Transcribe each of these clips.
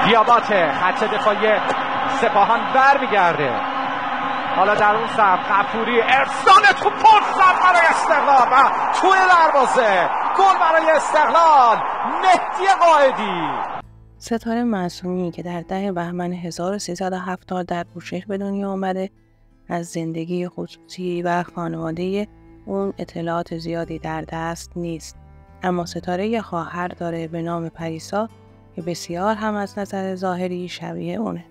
دیاباته خط دفاعی سپاهان برمیگرده. حالا در اون سمت غفوری ارسال توپ فرصت برای استقلال و توی دروازه گل برای استقلال. مهدی قائدی. ستاره معصومی که در 10 بهمن 1370 در بوشهر به دنیا آمده، از زندگی خصوصی و خانواده اون اطلاعات زیادی در دست نیست. اما ستاره یه خواهر داره به نام پریسا که بسیار هم از نظر ظاهری شبیه اونه.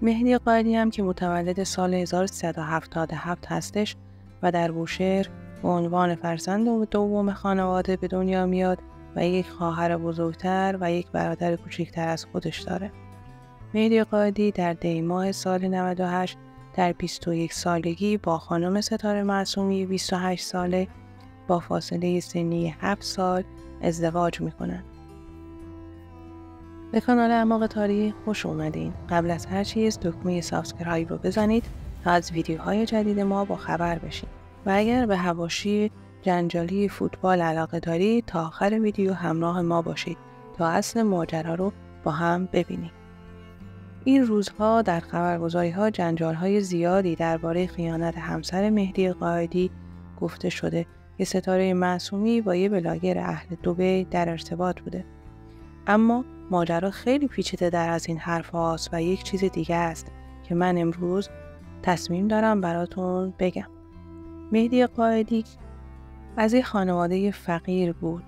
مهدی قائدی هم که متولد سال 1377 هستش و در بوشهر به عنوان فرزند دوم خانواده به دنیا میاد و یک خواهر بزرگتر و یک برادر کوچکتر از خودش داره. مهدی قائدی در دی ماه سال 98 در 21 سالگی با خانم ستاره معصومی 28 ساله با فاصله سنی 7 سال ازدواج میکنن. به کانال اعماق تاریخ خوش اومدین. قبل از هر چیز دکمه سابسکرایب رو بزنید تا از ویدیوهای جدید ما با خبر بشین و اگر به حواشی جنجالی فوتبال علاقه دارید تا آخر ویدیو همراه ما باشید تا اصل ماجرا رو با هم ببینید. این روزها در خبرگزاری‌ها جنجال‌های زیادی درباره خیانت همسر مهدی قائدی گفته شده که ستاره معصومی با یه بلاگر اهل دبی در ارتباط بوده. اما ماجرا خیلی پیچیده در از این حرف هاست و یک چیز دیگه است که من امروز تصمیم دارم براتون بگم. مهدی قائدی از یک خانواده فقیر بود.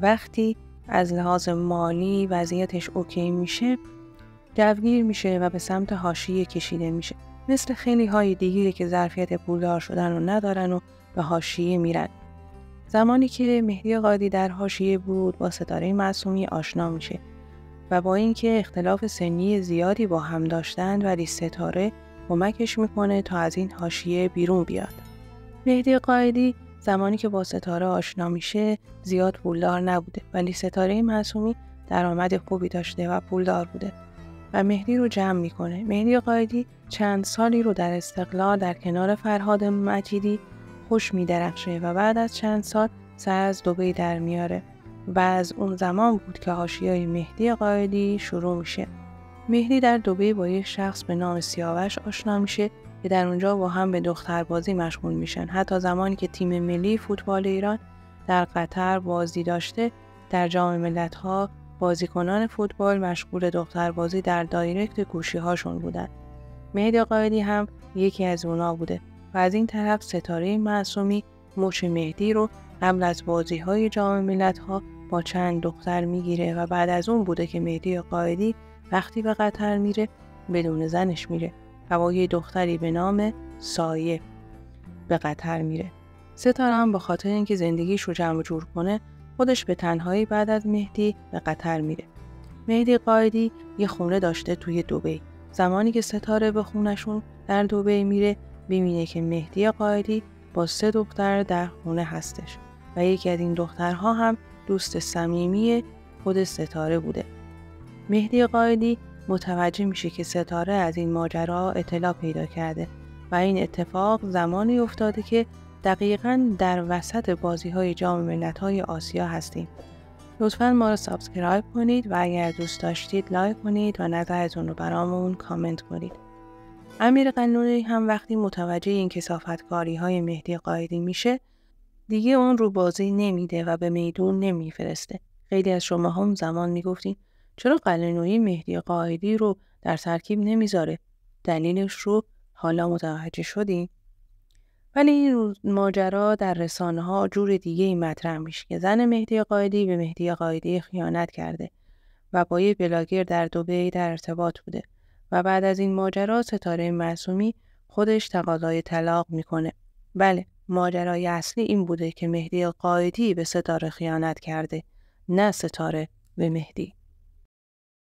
وقتی از لحاظ مالی وضعیتش اوکی میشه جوگیر میشه و به سمت حاشیه کشیده میشه. مثل خیلی های دیگه که ظرفیت پولدار شدن رو ندارن و به حاشیه میرن. زمانی که مهدی قائدی در حاشیه بود با ستاره معصومی آشنا میشه و با اینکه اختلاف سنی زیادی با هم داشتند ولی ستاره کمکش میکنه تا از این حاشیه بیرون بیاد. مهدی قائدی زمانی که با ستاره آشنا میشه زیاد پولدار نبوده ولی ستاره معصومی درآمد خوبی داشته و پولدار بوده و مهدی رو جمع میکنه. مهدی قائدی چند سالی رو در استقلال در کنار فرهاد مجیدی خوش میدرخشه و بعد از چند سال سر از دبی در میاره و از اون زمان بود که حاشیه مهدی قائدی شروع میشه. مهدی در دبی با یک شخص به نام سیاوش آشنا میشه که در اونجا با هم به دختربازی مشغول میشن. حتی زمانی که تیم ملی فوتبال ایران در قطر بازی داشته در جام ملت‌ها بازیکنان فوتبال مشغول دختربازی در دایرکت گوشی هاشون بودن. مهدی قائدی هم یکی از اونا بوده و از این طرف ستاره معصومی مچ مهدی رو قبل از بازی‌های جام ملت‌ها با چند دختر میگیره و بعد از اون بوده که مهدی قائدی وقتی به قطر میره بدون زنش میره و با یه دختری به نام سایه به قطر میره. ستاره هم با خاطر اینکه زندگیش رو جمع جور کنه خودش به تنهایی بعد از مهدی به قطر میره. مهدی قائدی یه خونه داشته توی دبی. زمانی که ستاره به خونشون در دبی میره ببینه که مهدی قائدی با 3 دختر در خونه هستش و یکی از این دخترها هم دوست صمیمی خود ستاره بوده. مهدی قائدی متوجه میشه که ستاره از این ماجرا اطلاع پیدا کرده و این اتفاق زمانی افتاده که دقیقاً در وسط بازی‌های جام ملت‌های آسیا هستیم. لطفاً ما رو سابسکرایب کنید و اگر دوست داشتید لایک کنید و نظرتون رو برامون کامنت کنید. امیر قنونی هم وقتی متوجه این کثافتکاری‌های مهدی قائدی میشه دیگه اون رو بازی نمیده و به میدون نمیفرسته. خیلی از شما هم زمان میگفتین چرا قلنویی مهدی قائدی رو در ترکیب نمیذاره؟ دلیلش رو حالا متوجه شدین؟ ولی این ماجرا در رسانه‌ها جور دیگه‌ای مطرح میشه که زن مهدی قائدی به مهدی قائدی خیانت کرده و با یه بلاگر در دبی در ارتباط بوده و بعد از این ماجرا ستاره معصومی خودش تقاضای طلاق میکنه. بله، ماجرای اصلی این بوده که مهدی قائدی به ستاره خیانت کرده، نه ستاره به مهدی.